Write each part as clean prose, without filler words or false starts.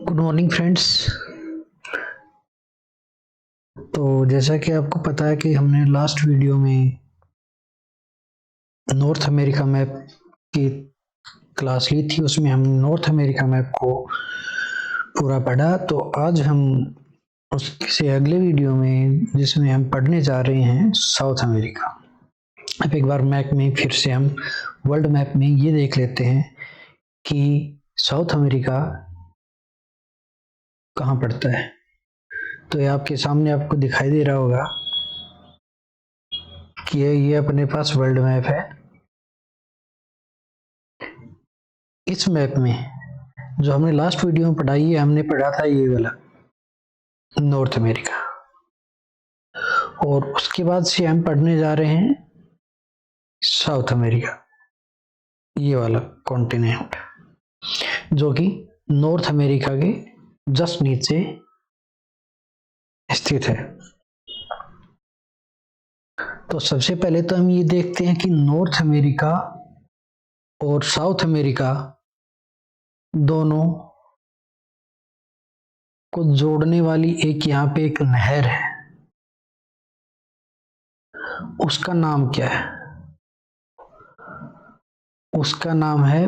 Good morning friends. तो जैसा कि आपको पता है कि हमने लास्ट वीडियो में नॉर्थ अमेरिका मैप की क्लास ली थी, उसमें हम नॉर्थ अमेरिका मैप को पूरा पढ़ा। तो आज हम उससे अगले वीडियो में जिसमें हम पढ़ने जा रहे हैं साउथ अमेरिका। अब एक बार मैप में फिर से हम वर्ल्ड मैप में ये देख लेते हैं कि साउथ अमेरिका कहाँ पड़ता है। तो ये आपके सामने आपको दिखाई दे रहा होगा कि ये अपने पास वर्ल्ड मैप है। इस मैप में जो हमने लास्ट वीडियो में पढ़ाई है, हमने पढ़ा था ये वाला नॉर्थ अमेरिका, और उसके बाद से हम पढ़ने जा रहे हैं साउथ अमेरिका, ये वाला कॉन्टिनेंट जो कि नॉर्थ अमेरिका के जस्ट नीचे स्थित है। तो सबसे पहले तो हम ये देखते हैं कि नॉर्थ अमेरिका और साउथ अमेरिका दोनों को जोड़ने वाली एक यहाँ पे एक नहर है, उसका नाम क्या है? उसका नाम है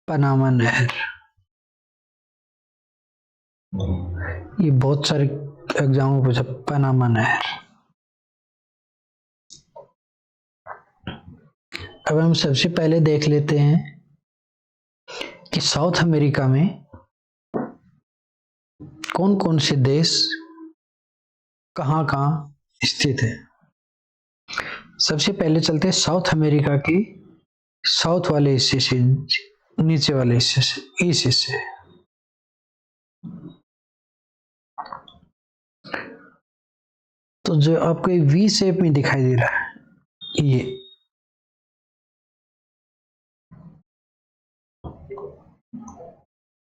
पनामा नहर। ये बहुत सारे एग्जामों में पूछा, पनामा नहर। अब हम सबसे पहले देख लेते हैं कि साउथ अमेरिका में कौन कौन से देश कहाँ कहाँ स्थित है। सबसे पहले चलते हैं साउथ अमेरिका के साउथ वाले हिस्से से, नीचे वाले हिस्से से, ईस्ट हिस्से। तो जो आपको एक वी शेप में दिखाई दे रहा है, ये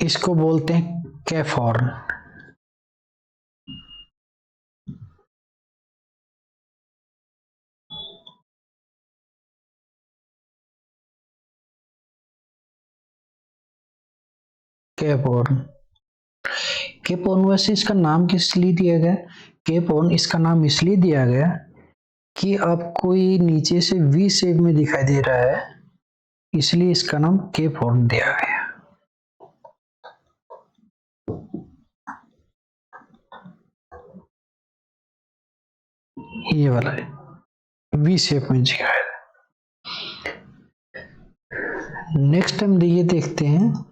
इसको बोलते हैं cap horn. Cape Horn, Cape Horn वैसे इसका नाम किस लिए दिया गया? केप हॉर्न इसका नाम इसलिए दिया गया कि आपको ये नीचे से वी शेप में दिखाई दे रहा है, इसलिए इसका नाम केप हॉर्न दिया गया। ये वाला है वी शेप में दिखाया है। नेक्स्ट हम ये देखते हैं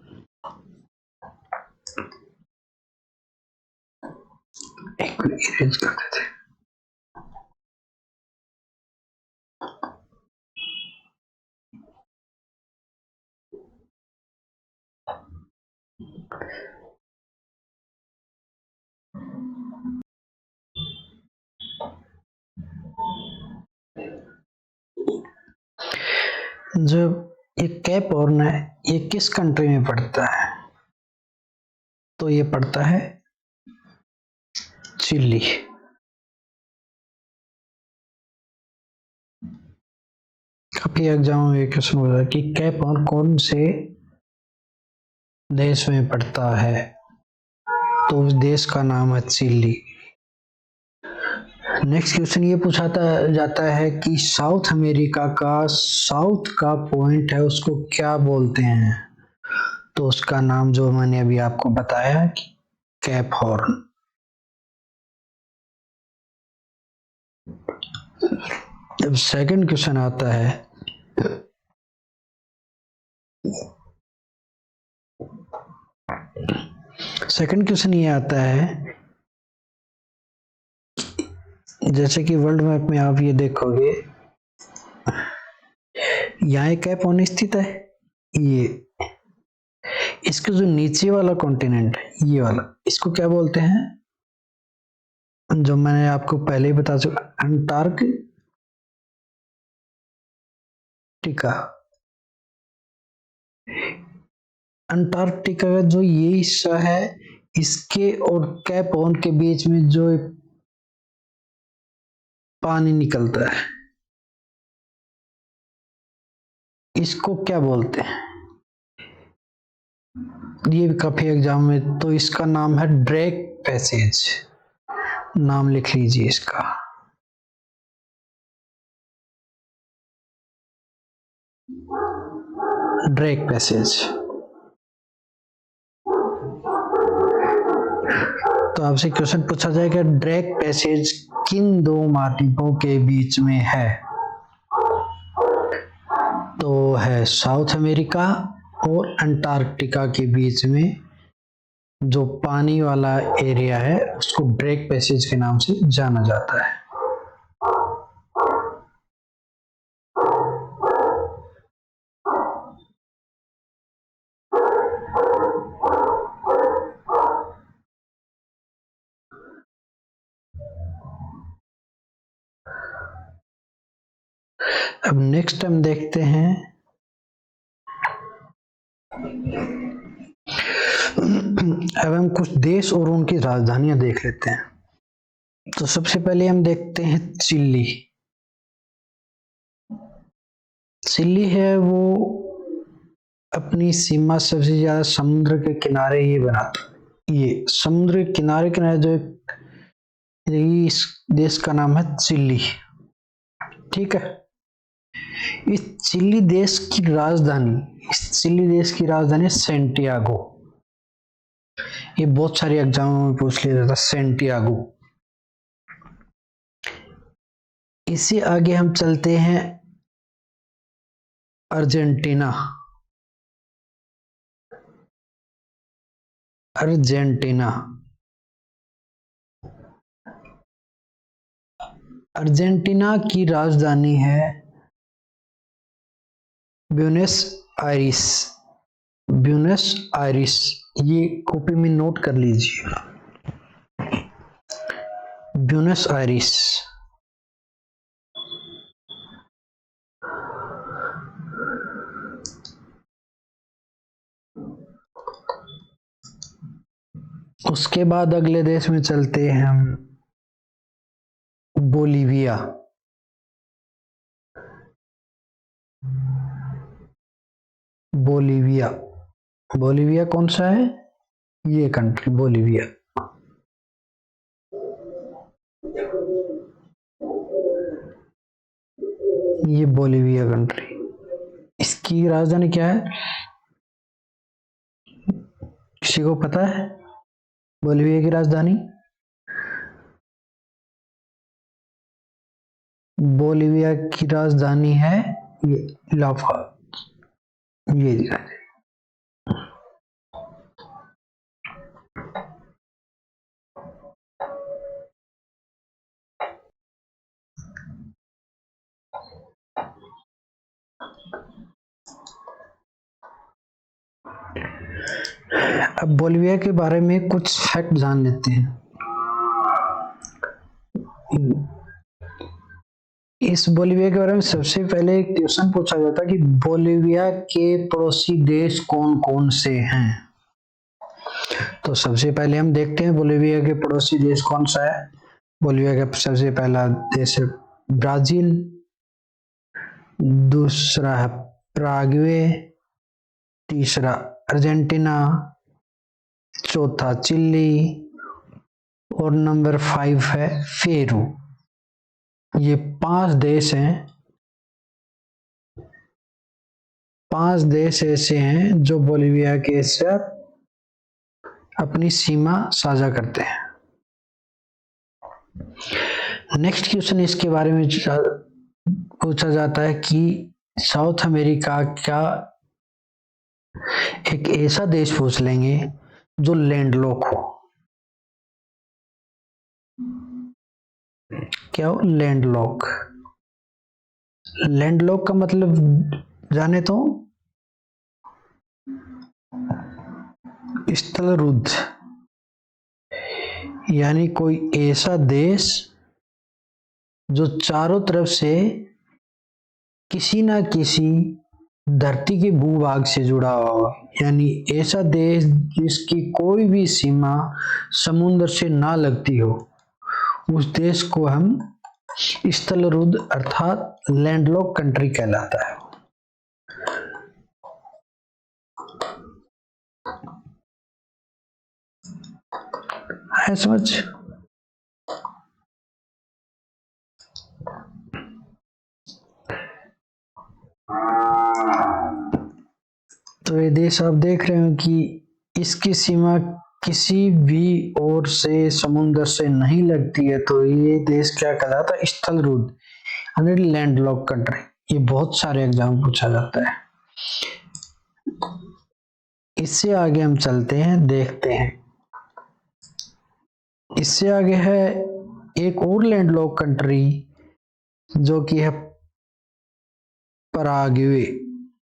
एक इरेज कर देते हैं। जो ये कैप हॉर्न है, ये किस कंट्री में पड़ता है? तो ये पड़ता है चिली। काफी एग्जाम में क्वेश्चन हो रहा है कि कैप हॉर्न कौन से देश में पड़ता है, तो उस देश का नाम है चिली। नेक्स्ट क्वेश्चन ये पूछा जाता है कि साउथ अमेरिका का साउथ का पॉइंट है, उसको क्या बोलते हैं? तो उसका नाम जो मैंने अभी आपको बताया कि कैप हॉर्न। जब सेकंड क्वेश्चन आता है, सेकंड क्वेश्चन ये आता है, जैसे कि वर्ल्ड मैप में आप ये देखोगे, यहाँ एक कैप हॉर्न स्थित है, ये इसके जो नीचे वाला कॉन्टिनेंट है ये वाला, इसको क्या बोलते हैं? जो मैंने आपको पहले ही बता चुका, अंटार्कटिका। अंटार्कटिका का जो ये हिस्सा है, इसके और कैप ऑन के बीच में जो पानी निकलता है, इसको क्या बोलते हैं? ये भी काफी एग्जाम में, तो इसका नाम है ड्रेक पैसेज। नाम लिख लीजिए इसका। Drake passage. तो आपसे क्वेश्चन पूछा जाएगा, ड्रेक पैसेज किन दो महाद्वीपों के बीच में है? तो है साउथ अमेरिका और अंटार्कटिका के बीच में जो पानी वाला एरिया है उसको ड्रेक पैसेज के नाम से जाना जाता है। अब नेक्स्ट हम देखते हैं अब हम कुछ देश और उनकी राजधानियां देख लेते हैं। तो सबसे पहले हम देखते हैं चिली। चिली है वो अपनी सीमा सबसे ज्यादा समुद्र के किनारे ये बनाता है। ये समुद्र के किनारे किनारे जो इस देश का नाम है चिली। ठीक है। इस चिली देश की राजधानी सेंटियागो। ये बहुत सारे एग्जामों में पूछ लिया जाता है, सेंटियागो। इससे आगे हम चलते हैं अर्जेंटीना। अर्जेंटीना की राजधानी है ब्यूनस आयरिस। ये कॉपी में नोट कर लीजिए, ब्यूनस आयरिस। उसके बाद अगले देश में चलते हैं हम, बोलीविया। बोलीविया कौन सा है? ये कंट्री बोलीविया। ये बोलीविया कंट्री, इसकी राजधानी क्या है? किसी को पता है बोलीविया की राजधानी? बोलीविया की राजधानी है ये लाफा। ये अब बोलीविया के बारे में कुछ फैक्ट जान लेते हैं। इस बोलीविया के बारे में सबसे पहले एक क्वेश्चन पूछा जाता है कि बोलीविया के पड़ोसी देश कौन कौन से हैं। तो सबसे पहले हम देखते हैं बोलीविया के पड़ोसी देश कौन सा है। बोलीविया का सबसे पहला देश है ब्राजील, दूसरा है पराग्वे, तीसरा अर्जेंटीना, चौथा चिली और नंबर 5 है पेरू। ये 5 देश हैं, 5 देश ऐसे हैं जो बोलीविया के साथ अपनी सीमा साझा करते हैं। नेक्स्ट क्वेश्चन इसके बारे में पूछा जाता है कि साउथ अमेरिका क्या, एक ऐसा देश पूछ लेंगे जो लैंडलॉक हो। क्या हो? लैंडलॉक का मतलब जाने तो स्थलरुद्ध यानी कोई ऐसा देश जो चारों तरफ से किसी ना किसी धरती के भूभाग से जुड़ा हुआ हो, यानी ऐसा देश जिसकी कोई भी सीमा समुद्र से ना लगती हो, उस देश को हम स्थलरुद्ध अर्थात लैंडलॉक कंट्री कहलाता है। है समझ? तो ये देश आप देख रहे हो कि इसकी सीमा किसी भी ओर से समुद्र से नहीं लगती है, तो ये देश क्या कहलाता है? स्थलरुद्ध यानी लैंडलॉक कंट्री। ये बहुत सारे एग्जाम पूछा जाता है। इससे आगे हम चलते हैं, देखते हैं। इससे आगे है एक और लैंडलॉक कंट्री जो कि है पराग्वे।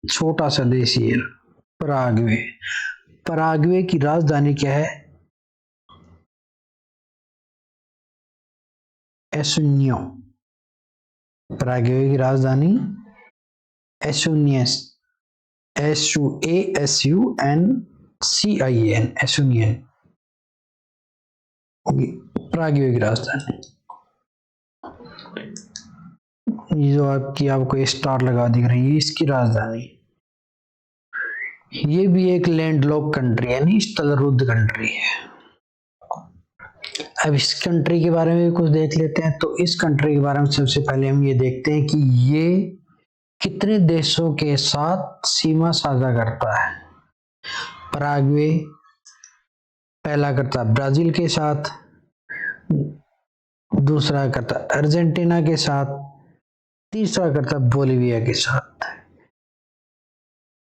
छोटा सा देश ही है पराग्वे। पराग्वे की राजधानी क्या है? एसुन्यो। पराग्वे की राजधानी एसुन्यस, SUASUNCIAN, एसुनियन पराग्वे की राजधानी। ये जो आपको स्टार लगा दिख रही है, इसकी राजधानी। ये भी एक लैंडलॉक कंट्री यानी स्थलरुद्ध कंट्री है। अब इस कंट्री के बारे में भी कुछ देख लेते हैं। तो इस कंट्री के बारे में सबसे पहले हम ये देखते हैं कि ये कितने देशों के साथ सीमा साझा करता है। पराग्वे पहला करता है ब्राजील के साथ, दूसरा करता है अर्जेंटीना के साथ, तीसरा करता है बोलिविया के साथ।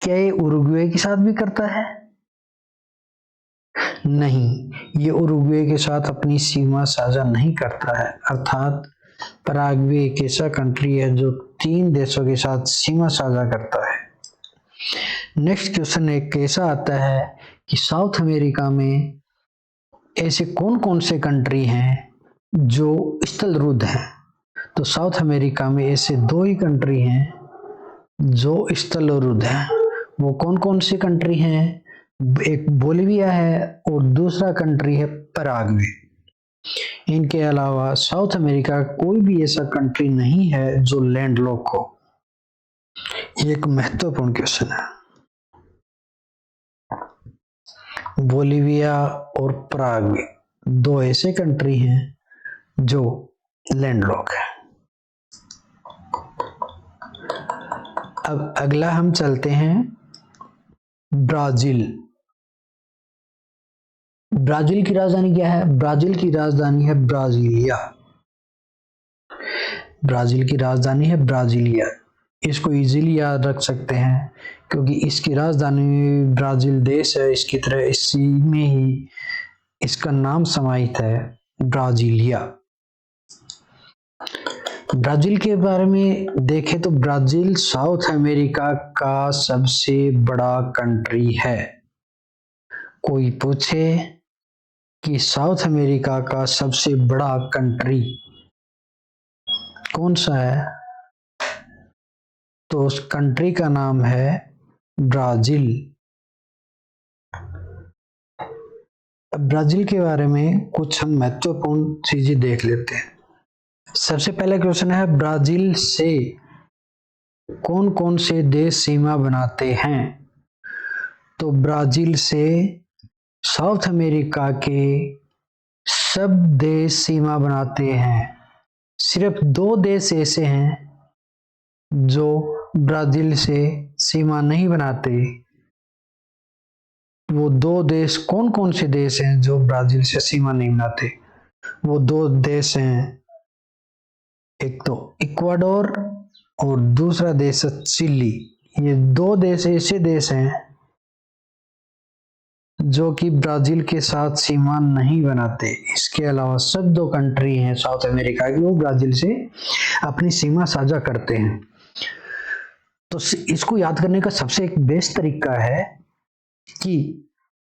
क्या ये उरुग्वे के साथ भी करता है? नहीं, ये उरुग्वे के साथ अपनी सीमा साझा नहीं करता है। अर्थात पराग्वे एक ऐसा कंट्री है जो 3 देशों के साथ सीमा साझा करता है। नेक्स्ट क्वेश्चन एक ऐसा आता है कि साउथ अमेरिका में ऐसे कौन कौन से कंट्री हैं जो स्थलरुद्ध हैं? तो साउथ अमेरिका में ऐसे 2 ही कंट्री हैं जो स्थलरुद्ध हैं। वो कौन कौन सी कंट्री हैं? एक बोलिविया है और दूसरा कंट्री है पराग्वे। इनके अलावा साउथ अमेरिका कोई भी ऐसा कंट्री नहीं है जो लैंडलॉक हो। ये एक महत्वपूर्ण क्वेश्चन है। बोलिविया और पराग्वे 2 ऐसे कंट्री हैं जो लैंडलॉक है। अब अगला हम चलते हैं ब्राजील। ब्राजील की राजधानी क्या है? ब्राजील की राजधानी है ब्राजीलिया। ब्राजील की राजधानी है ब्राजीलिया। इसको इजीली याद रख सकते हैं क्योंकि इसकी राजधानी ब्राजील देश है, इसकी तरह इसी में ही इसका नाम समाहित है ब्राजीलिया। ब्राजील के बारे में देखें तो ब्राजील साउथ अमेरिका का सबसे बड़ा कंट्री है। कोई पूछे कि साउथ अमेरिका का सबसे बड़ा कंट्री कौन सा है, तो उस कंट्री का नाम है ब्राजील। अब ब्राजील के बारे में कुछ हम महत्वपूर्ण चीजें देख लेते हैं। सबसे पहला क्वेश्चन है ब्राजील से कौन कौन से देश सीमा बनाते हैं? तो ब्राजील से साउथ अमेरिका के सब देश सीमा बनाते हैं। सिर्फ 2 देश ऐसे हैं जो ब्राजील से सीमा नहीं बनाते। वो 2 देश कौन कौन से देश हैं जो ब्राजील से सीमा नहीं बनाते? वो 2 देश हैं, एक तो इक्वाडोर और दूसरा देश है चिली। ये 2 देश ऐसे देश हैं जो कि ब्राजील के साथ सीमा नहीं बनाते। इसके अलावा सब 2 कंट्री हैं साउथ अमेरिका की, वो ब्राजील से अपनी सीमा साझा करते हैं। तो इसको याद करने का सबसे एक बेस्ट तरीका है कि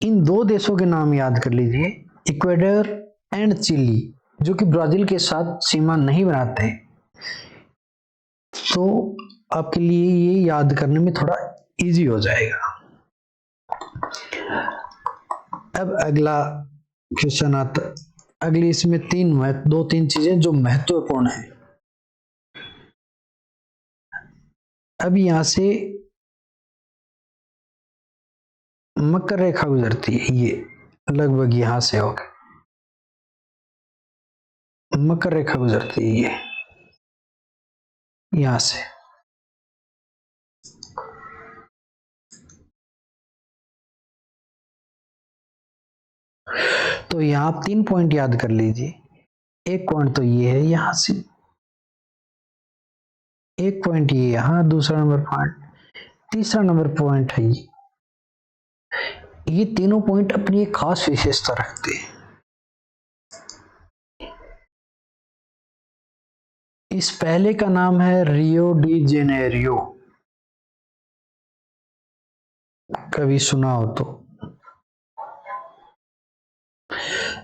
इन दो देशों के नाम याद कर लीजिए, इक्वेडर एंड चिली, जो कि ब्राजील के साथ सीमा नहीं बनाते, तो आपके लिए ये याद करने में थोड़ा इजी हो जाएगा। अब अगला क्वेश्चन आता, अगली इसमें दो तीन चीजें जो महत्वपूर्ण है। अब यहां से मकर रेखा गुजरती है, ये लगभग यहां से होकर मकर रेखा गुजरती है, ये यहां से। तो यहां आप 3 पॉइंट याद कर लीजिए। एक पॉइंट तो ये है यहां से, एक पॉइंट ये यहां, दूसरा नंबर पॉइंट, तीसरा नंबर पॉइंट है ये तीनों पॉइंट अपनी एक खास विशेषता रखते हैं। इस पहले का नाम है रियो डी जेनेरियो, कभी सुना हो तो,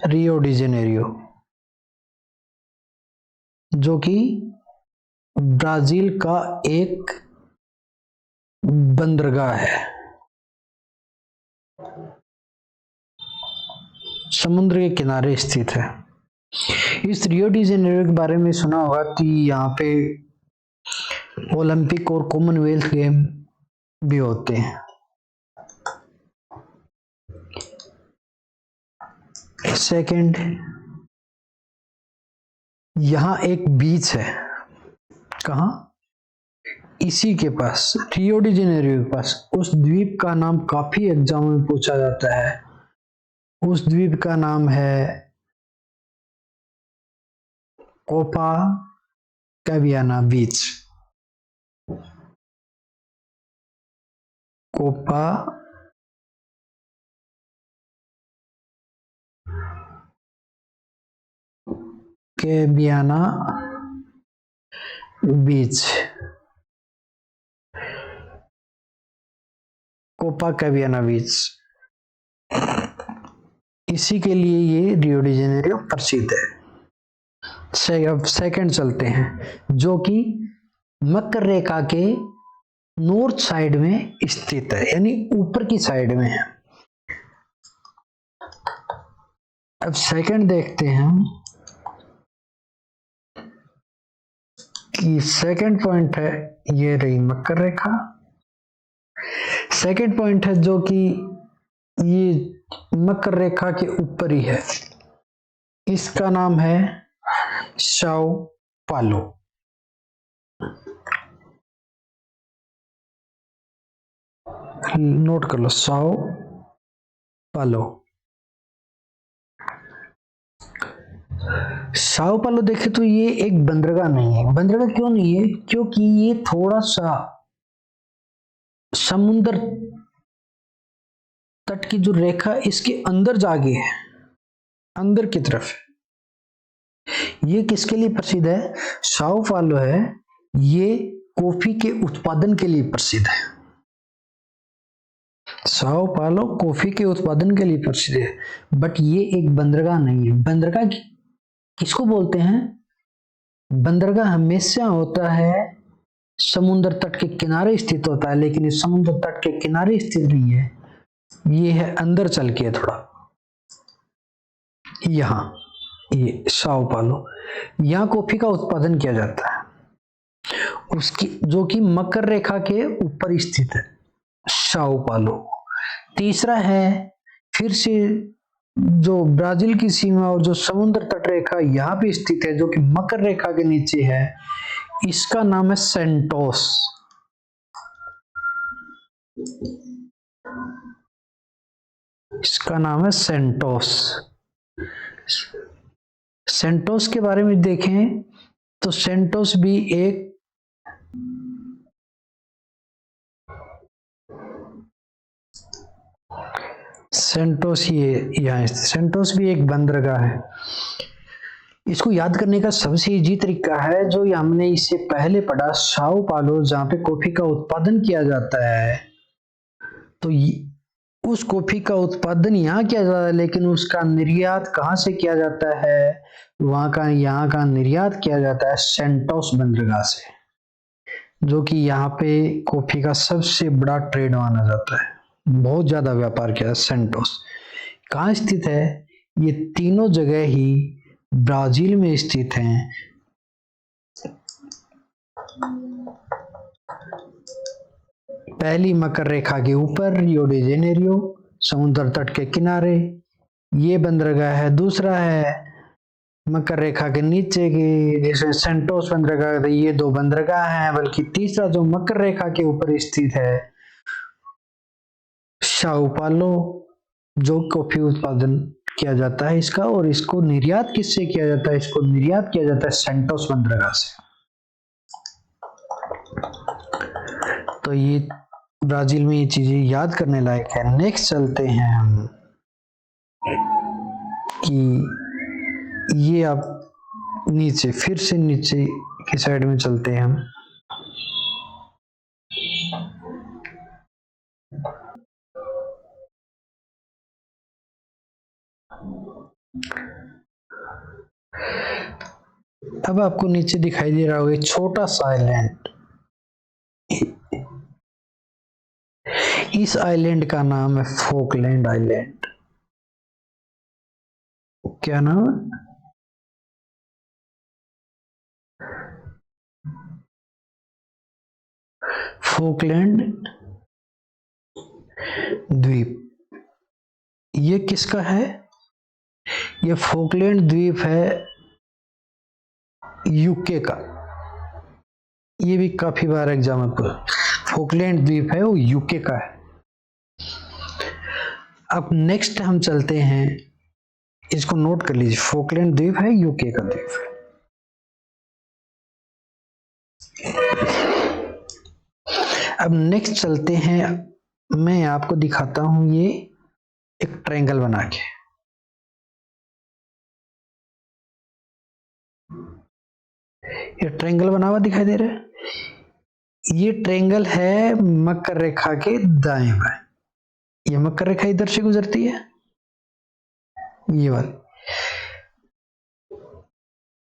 रियो डी जेनेरियो, जो कि ब्राजील का एक बंदरगाह है, समुद्र के किनारे स्थित है। इस रियो डी जेनेरियो के बारे में सुना होगा कि यहाँ पे ओलंपिक और कॉमनवेल्थ गेम भी होते हैं। सेकंड, यहाँ एक बीच है, कहाँ, इसी के पास, रियो डी जेनेरियो के पास। उस द्वीप का नाम काफी एग्जाम में पूछा जाता है। उस द्वीप का नाम है कोपा कैवियाना बीच, कोपा कैवियाना बीच, कोपा कैवियाना बीच, इसी के लिए ये रियो डी जेनेरियो प्रसिद्ध है। अब सेकंड चलते हैं, जो कि मकर रेखा के नॉर्थ साइड में स्थित है, यानी ऊपर की साइड में है। अब सेकंड देखते हैं कि सेकंड पॉइंट है, ये रही मकर रेखा। सेकंड पॉइंट है जो कि ये मकर रेखा के ऊपर ही है, इसका नाम है साओ पालो। नोट कर लो, साओ पालो। साओ पालो देखे तो ये एक बंदरगाह नहीं है। बंदरगाह क्यों नहीं है? क्योंकि ये थोड़ा सा समुद्र तट की जो रेखा इसके अंदर जाके है, अंदर की तरफ। ये किसके लिए प्रसिद्ध है? साओ पालो है, ये कॉफी के उत्पादन के लिए प्रसिद्ध है। साओ पालो कॉफी के उत्पादन के लिए प्रसिद्ध है, बट ये एक बंदरगाह नहीं है। बंदरगाह किसको बोलते हैं? बंदरगाह हमेशा होता है समुद्र तट के किनारे स्थित होता है, लेकिन इस समुद्र तट के किनारे स्थित नहीं है, ये है अंदर चल के थोड़ा, यहां, ये साओ पालो, यहां कॉफी का उत्पादन किया जाता है, उसकी जो कि मकर रेखा के ऊपर स्थित है, साओ पालो। तीसरा है फिर से जो ब्राजील की सीमा और जो समुद्र तट रेखा यहां पे स्थित है, जो कि मकर रेखा के नीचे है, इसका नाम है सेंटोस। इसका नाम है सेंटोस। सेंटोस के बारे में देखें तो सेंटोस भी एक सेंटोस, ये यहाँ सेंटोस भी एक बंदरगाह है। इसको याद करने का सबसे इजी तरीका है जो हमने इससे पहले पढ़ा, साओ पालो, जहां पे कॉफी का उत्पादन किया जाता है। तो उस कॉफी का उत्पादन यहाँ किया जाता है, लेकिन उसका निर्यात कहाँ से किया जाता है? यहाँ का निर्यात किया जाता है सेंटोस बंदरगाह से, जो कि यहाँ पे कॉफी का सबसे बड़ा ट्रेड माना जाता है। बहुत ज्यादा व्यापार किया है सेंटोस। कहाँ स्थित है? ये तीनों जगह ही ब्राजील में स्थित हैं। पहली मकर रेखा के ऊपर रियो डी जेनेरियो समुद्र तट के किनारे ये बंदरगाह है। दूसरा है मकर रेखा के नीचे की, जैसे सेंटोस बंदरगाह, ये दो बंदरगाह हैं। बल्कि तीसरा जो मकर रेखा के ऊपर स्थित है साओ पालो, जो कॉफी उत्पादन किया जाता है इसका, और इसको निर्यात किससे किया जाता है? इसको निर्यात किया जाता है सेंटोस बंदरगाह से। तो ये ब्राजील में ये चीजें याद करने लायक है। नेक्स्ट चलते हैं हम कि ये आप नीचे, फिर से नीचे की साइड में चलते हैं हम। अब आपको नीचे दिखाई दे रहा होगा छोटा सा आइलैंड। इस आइलैंड का नाम है फोकलैंड आइलैंड। क्या नाम है? फोकलैंड द्वीप। ये किसका है? ये फोकलैंड द्वीप है यूके का। ये भी काफी बार एग्जाम में फोकलैंड द्वीप है वो यूके का है। अब नेक्स्ट हम चलते हैं, इसको नोट कर लीजिए, फोकलैंड द्वीप है यूके का द्वीप है। अब नेक्स्ट चलते हैं, मैं आपको दिखाता हूं ये एक ट्रायंगल बना के। ये ट्रायंगल बना हुआ दिखाई दे रहा है। ये ट्रायंगल है मकर रेखा के दाएं बाएं। ये मकर रेखा इधर से गुजरती है, ये वाली,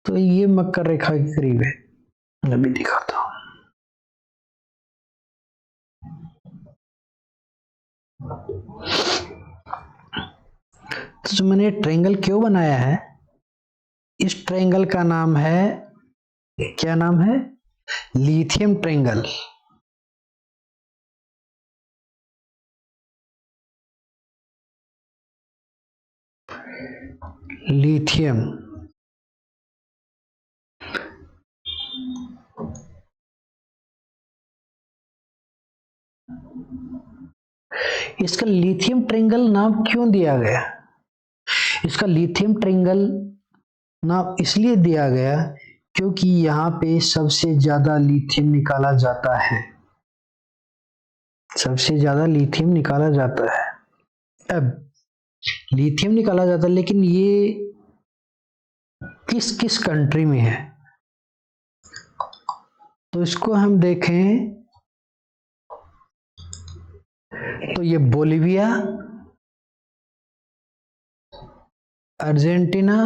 तो ये मकर रेखा के करीब है। मैं भी दिखाता हूं। तो जो मैंने ट्रायंगल क्यों बनाया है, इस ट्रायंगल का नाम है, क्या नाम है? Lithium triangle. लिथियम। इसका लिथियम ट्रायंगल नाम क्यों दिया गया? इसका लिथियम ट्रायंगल नाम इसलिए दिया गया क्योंकि यहाँ पे सबसे ज्यादा लिथियम निकाला जाता है। सबसे ज्यादा लिथियम निकाला जाता है। अब लिथियम निकाला जाता है, लेकिन ये किस किस कंट्री में है? तो इसको हम देखें तो ये बोलिविया, अर्जेंटीना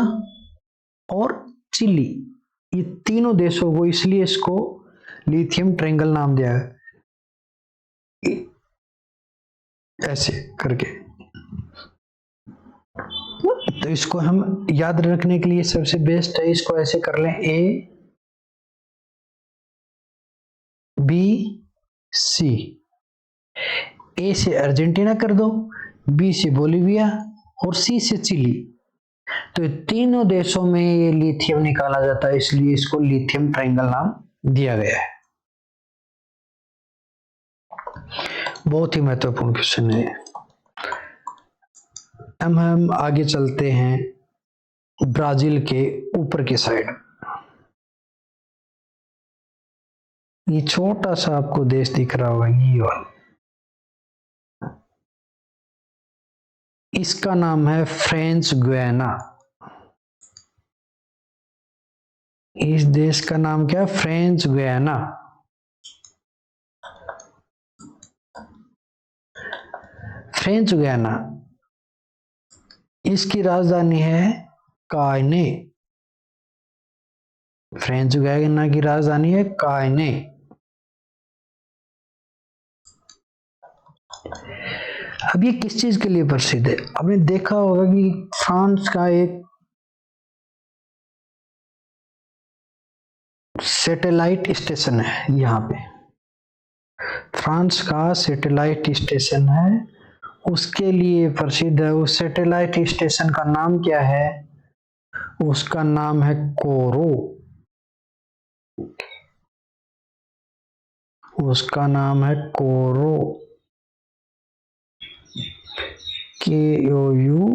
और चिली, ये तीनों देशों को, इसलिए इसको लिथियम ट्रायंगल नाम दिया है, ऐसे करके। तो इसको हम याद रखने के लिए सबसे बेस्ट है, इसको ऐसे कर लें, ए बी सी। ए से अर्जेंटीना कर दो, बी से बोलिविया और सी से चिली। तो तीनों देशों में ये लिथियम निकाला जाता है, इसलिए इसको लिथियम ट्रायंगल नाम दिया गया है। बहुत ही महत्वपूर्ण क्वेश्चन है। अब हम आगे चलते हैं ब्राजील के ऊपर की साइड। ये छोटा सा आपको देश दिख रहा होगा, ये वाला, इसका नाम है फ्रेंच गुयाना। इस देश का नाम क्या है? French Guiana. फ्रेंच गुयाना, इसकी राजधानी है कायने। फ्रेंच गुयाना की राजधानी है कायने। अब ये किस चीज के लिए प्रसिद्ध है? आपने देखा होगा कि फ्रांस का एक सैटेलाइट स्टेशन है, यहाँ पे फ्रांस का सैटेलाइट स्टेशन है, उसके लिए प्रसिद्ध है। उस सैटेलाइट स्टेशन का नाम क्या है? उसका नाम है कोरो। उसका नाम है कोरो, KOUROU,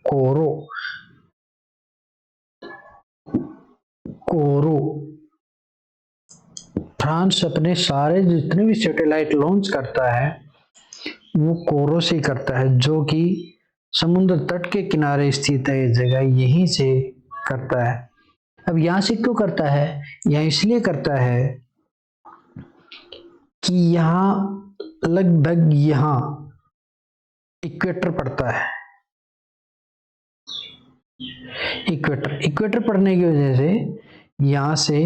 कोरो। कोरो फ्रांस अपने सारे जितने भी सैटेलाइट लॉन्च करता है वो कोरो से करता है, जो कि समुद्र तट के किनारे स्थित है। ये जगह यहीं से करता है। अब यहां से क्यों करता है? यह इसलिए करता है कि यहाँ लगभग यहाँ इक्वेटर पड़ता है। इक्वेटर पड़ने की वजह से यहां से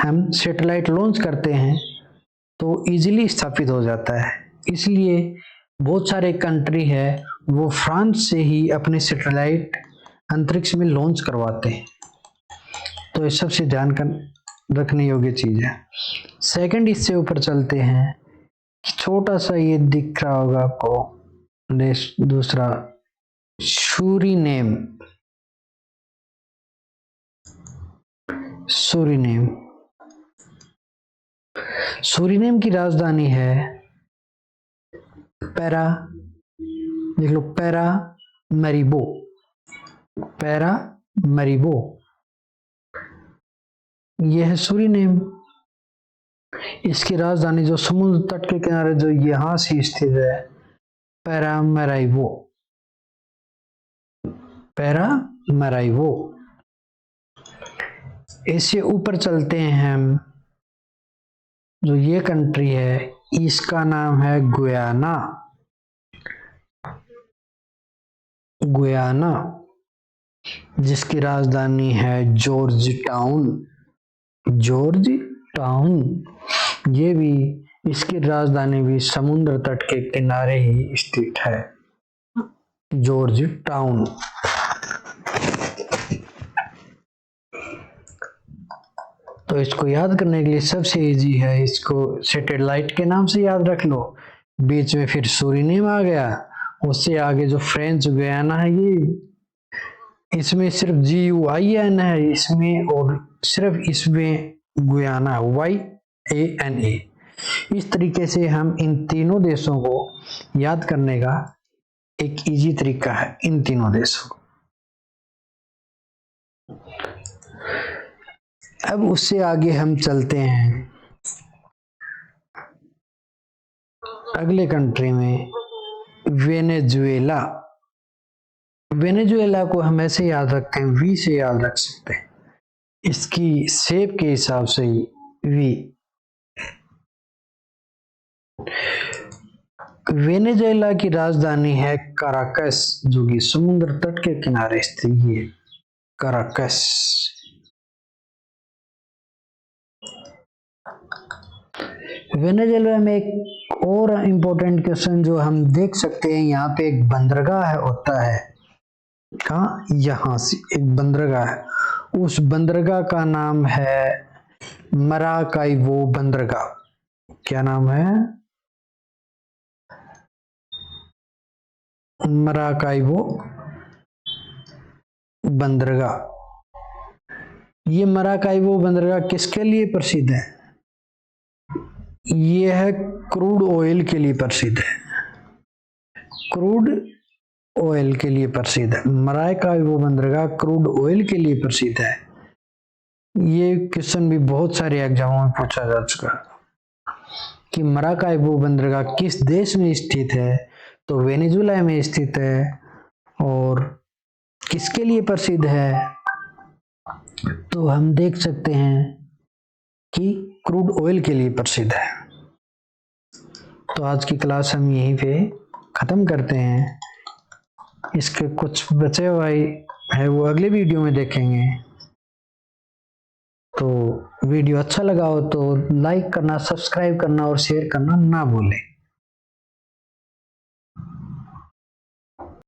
हम सैटेलाइट लॉन्च करते हैं तो इजीली स्थापित हो जाता है। इसलिए बहुत सारे कंट्री है वो फ्रांस से ही अपने सैटेलाइट अंतरिक्ष में लॉन्च करवाते हैं। तो इस सबसे ध्यान रखने योग्य चीज है। सेकंड, इससे ऊपर चलते हैं। छोटा सा ये दिख रहा होगा आपको देश दूसरा, सूरीनेम। सूरीनेम, सूरीनेम की राजधानी है पैरा, देख लो, पैरा मैरिबो। पैरा मैरिबो, यह है सूरीनेम। इसकी राजधानी जो समुद्र तट के किनारे जो यहां से स्थित है, पैरा मैराइवो। पैरा मैराइवो। इससे ऊपर चलते हैं हम, जो ये कंट्री है इसका नाम है गुयाना। गुयाना, जिसकी राजधानी है जॉर्ज टाउन। जॉर्ज टाउन, ये भी, इसकी राजधानी भी समुद्र तट के किनारे ही स्थित है, जॉर्ज टाउन। तो इसको याद करने के लिए सबसे इजी है, इसको सैटेलाइट के नाम से याद रख लो। बीच में फिर सूरीनेम आ गया, उससे आगे जो फ्रेंच गुयाना है ये, इसमें सिर्फ GUIAN है इसमें, और सिर्फ इसमें गुयाना YANA। इस तरीके से हम इन तीनों देशों को याद करने का एक इजी तरीका है, इन तीनों देशों को। अब उससे आगे हम चलते हैं अगले कंट्री में, वेनेजुएला। वेनेजुएला को हम ऐसे याद रखते हैं, वी से याद रख सकते हैं, इसकी शेप के हिसाब से ही वी। वेनेजुएला की राजधानी है काराकस, जो कि समुद्र तट के किनारे स्थित है, काराकस। वेनेजुएला में एक और इम्पोर्टेंट क्वेश्चन जो हम देख सकते हैं, यहाँ पे एक बंदरगाह होता है। कहाँ? यहाँ से एक बंदरगाह है, उस बंदरगाह का नाम है मराकाइबो बंदरगाह। क्या नाम है? मराकाइबो बंदरगाह। ये मराकाइबो बंदरगाह किसके लिए प्रसिद्ध है? ये है क्रूड ऑयल के लिए प्रसिद्ध है। क्रूड ऑयल के लिए प्रसिद्ध है मराकाइबो बंदरगाह, क्रूड ऑयल के लिए प्रसिद्ध है। ये क्वेश्चन भी बहुत सारे एग्जामों में पूछा जा चुका कि मराकाइबो बंदरगाह किस देश में स्थित है, तो वेनेजुएला में स्थित है। और किसके लिए प्रसिद्ध है? तो हम देख सकते हैं कि क्रूड ऑयल के लिए प्रसिद्ध है। तो आज की क्लास हम यहीं पे ख़त्म करते हैं। इसके कुछ बचे हुए है वो अगले वीडियो में देखेंगे। तो वीडियो अच्छा लगा हो तो लाइक करना, सब्सक्राइब करना और शेयर करना ना भूलें।